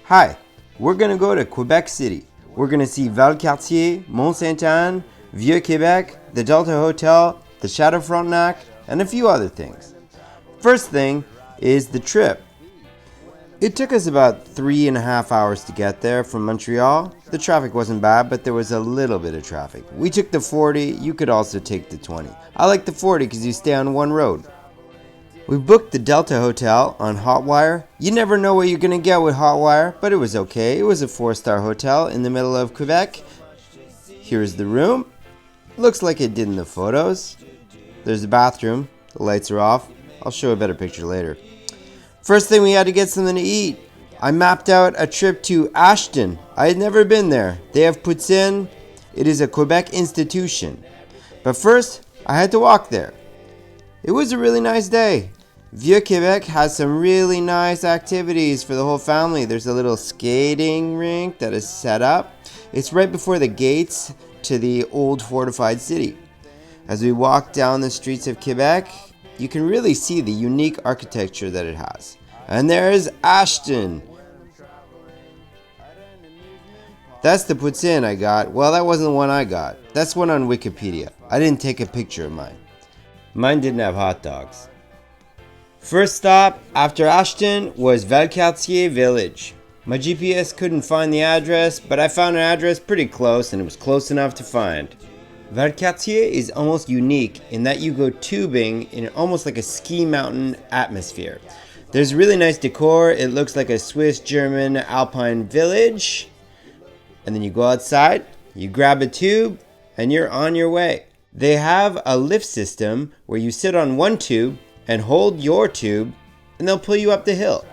Hi, we're gonna go to Quebec City. We're gonna see Valcartier, Mont, Vieux, Québec, the Delta Hotel, the Château Frontenac, and a few other things. First thing is the trip. It took us about 3.5 hours to get there from Montreal. The traffic wasn't bad, but there was a little bit of traffic. We took the 40, you could also take the 20. I like the 40 because you stay on one road. We booked the Delta Hotel on Hotwire. You never know what you're going to get with Hotwire, but it was okay. It was a 4-star hotel in the middle of Quebec. Here's the room. Looks like it did in the photos. There's the bathroom. The lights are off. I'll show a better picture later. First thing, we had to get something to eat. I mapped out a trip to Ashton. I had never been there. They have poutine. It is a Quebec institution. But first, I had to walk there. It was a really nice day. Vieux Québec has some really nice activities for the whole family. There's a little skating rink that is set up. It's right before the gates to the old fortified city. As we walk down the streets of Quebec, you can really see the unique architecture that it has. And there's Ashton. That's the poutine I got. Well, that wasn't the one I got. That's one on Wikipedia. I didn't take a picture of mine. Mine didn't have hot dogs. First stop after Ashton was Valcartier village. My GPS couldn't find the address, but I found an address pretty close, and it was close enough to find. Valcartier is almost unique in that you go tubing in almost like a ski mountain atmosphere. There's really nice decor. It looks like a Swiss-German alpine village. And then you go outside, you grab a tube, and you're on your way. They have a lift system where you sit on one tube and hold your tube, and they'll pull you up the hill.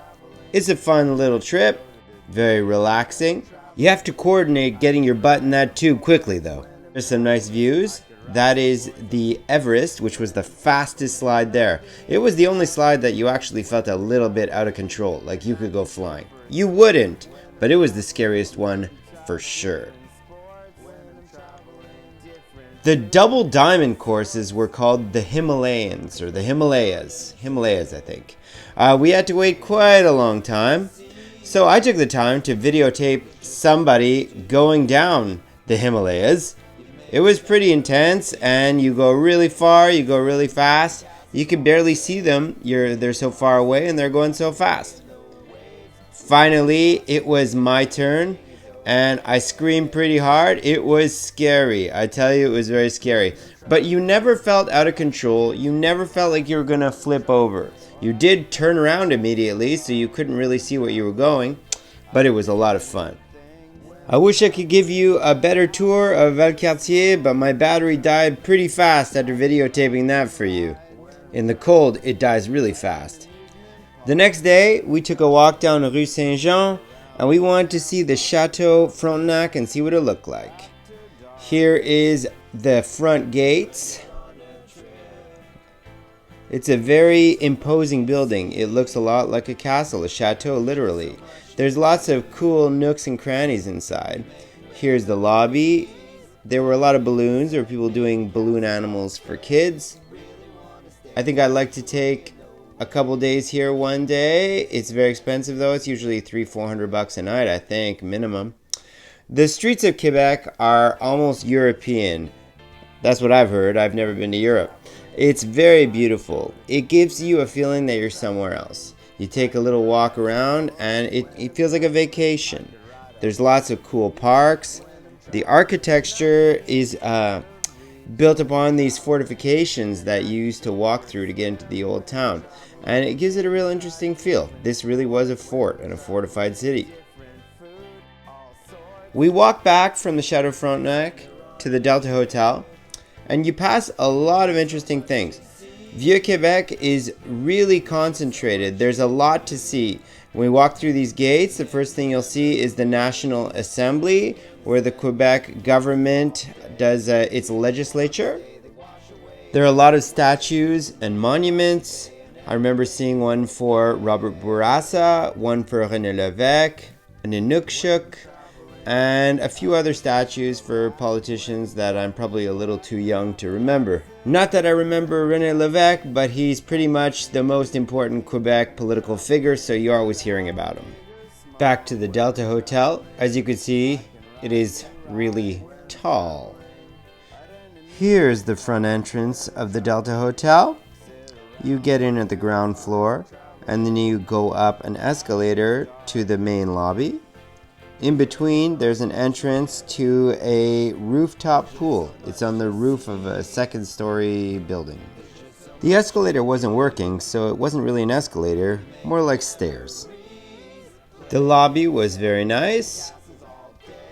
It's a fun little trip, very relaxing. You have to coordinate getting your butt in that tube quickly though. There's some nice views. That is the Everest, which was the fastest slide there. It was the only slide that you actually felt a little bit out of control, like you could go flying. You wouldn't, but it was the scariest one for sure. The double diamond courses were called the Himalayans, or the Himalayas, I think. We had to wait quite a long time, so I took the time to videotape somebody going down the Himalayas. It was pretty intense, and you go really far, you go really fast. You can barely see them, they're so far away and they're going so fast. Finally, it was my turn. And I screamed pretty hard. It was scary. I tell you, it was very scary. But you never felt out of control. You never felt like you were going to flip over. You did turn around immediately, so you couldn't really see where you were going. But it was a lot of fun. I wish I could give you a better tour of Valcartier, but my battery died pretty fast after videotaping that for you. In the cold, it dies really fast. The next day, we took a walk down Rue Saint-Jean, and we wanted to see the Château Frontenac and see what it looked like. Here is the front gates. It's a very imposing building. It looks a lot like a castle, a chateau literally. There's lots of cool nooks and crannies inside. Here's the lobby. There were a lot of balloons. There were people doing balloon animals for kids. I think I'd like to take a couple days here one day. It's very expensive though. It's usually $300-400 a night, I think, minimum. The streets of Quebec are almost European. That's what I've heard. I've never been to Europe. It's very beautiful. It gives you a feeling that you're somewhere else. You take a little walk around and it feels like a vacation. There's lots of cool parks. The architecture is built upon these fortifications that you used to walk through to get into the old town. And it gives it a real interesting feel. This really was a fort and a fortified city. We walked back from the Château Frontenac to the Delta Hotel, and you pass a lot of interesting things. Vieux Québec is really concentrated. There's a lot to see. When we walk through these gates, the first thing you'll see is the National Assembly, where the Quebec government does its legislature. There are a lot of statues and monuments. I remember seeing one for Robert Bourassa, one for René Lévesque, an Inukshuk, and a few other statues for politicians that I'm probably a little too young to remember. Not that I remember René Lévesque, but he's pretty much the most important Quebec political figure, so you're always hearing about him. Back to the Delta Hotel. As you can see, it is really tall. Here's the front entrance of the Delta Hotel. You get in at the ground floor and then you go up an escalator to the main lobby. In between, there's an entrance to a rooftop pool. It's on the roof of a second-story building. The escalator wasn't working, so it wasn't really an escalator, more like stairs. The lobby was very nice.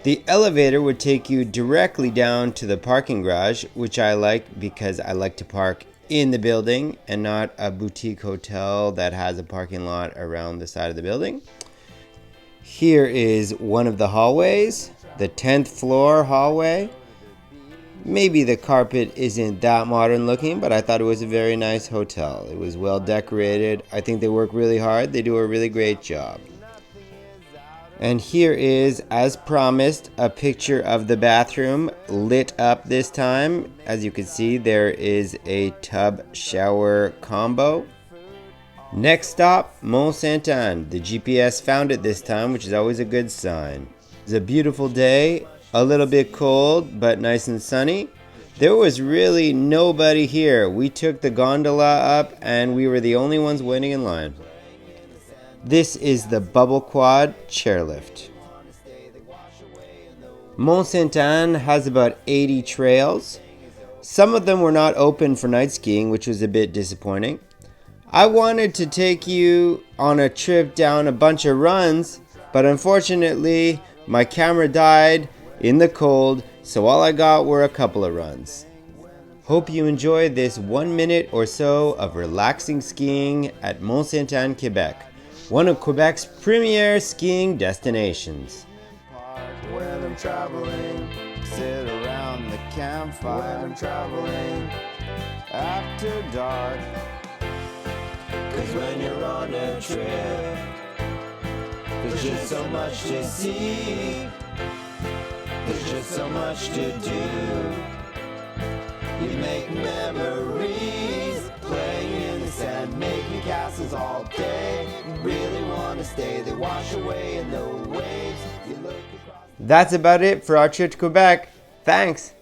The elevator would take you directly down to the parking garage, which I like because I like to park in the building and not a boutique hotel that has a parking lot around the side of the building. Here is one of the hallways, the 10th floor hallway. Maybe the carpet isn't that modern looking, but I thought it was a very nice hotel. It was well decorated. I think they work really hard. They do a really great job. And here is, as promised, a picture of the bathroom lit up this time. As you can see, there is a tub shower combo. Next stop, Mont Sainte. The GPS found it this time, which is always a good sign. It's a beautiful day, a little bit cold, but nice and sunny. There was really nobody here. We took the gondola up and we were the only ones waiting in line. This is the Bubble Quad chairlift. Mont Sainte has about 80 trails. Some of them were not open for night skiing, which was a bit disappointing. I wanted to take you on a trip down a bunch of runs, but unfortunately my camera died in the cold, so all I got were a couple of runs. Hope you enjoyed this 1 minute or so of relaxing skiing at Mont Sainte, Quebec, one of Quebec's premier skiing destinations. When I'm traveling, sit around the campfire. When I'm traveling after dark. 'Cause when you're on a trip, there's just so much to see. There's just so much to do. You make memories, playing in the sand, making castles all day. You really want to stay, they wash away in the waves. You look across. That's about it for our trip to Quebec. Thanks.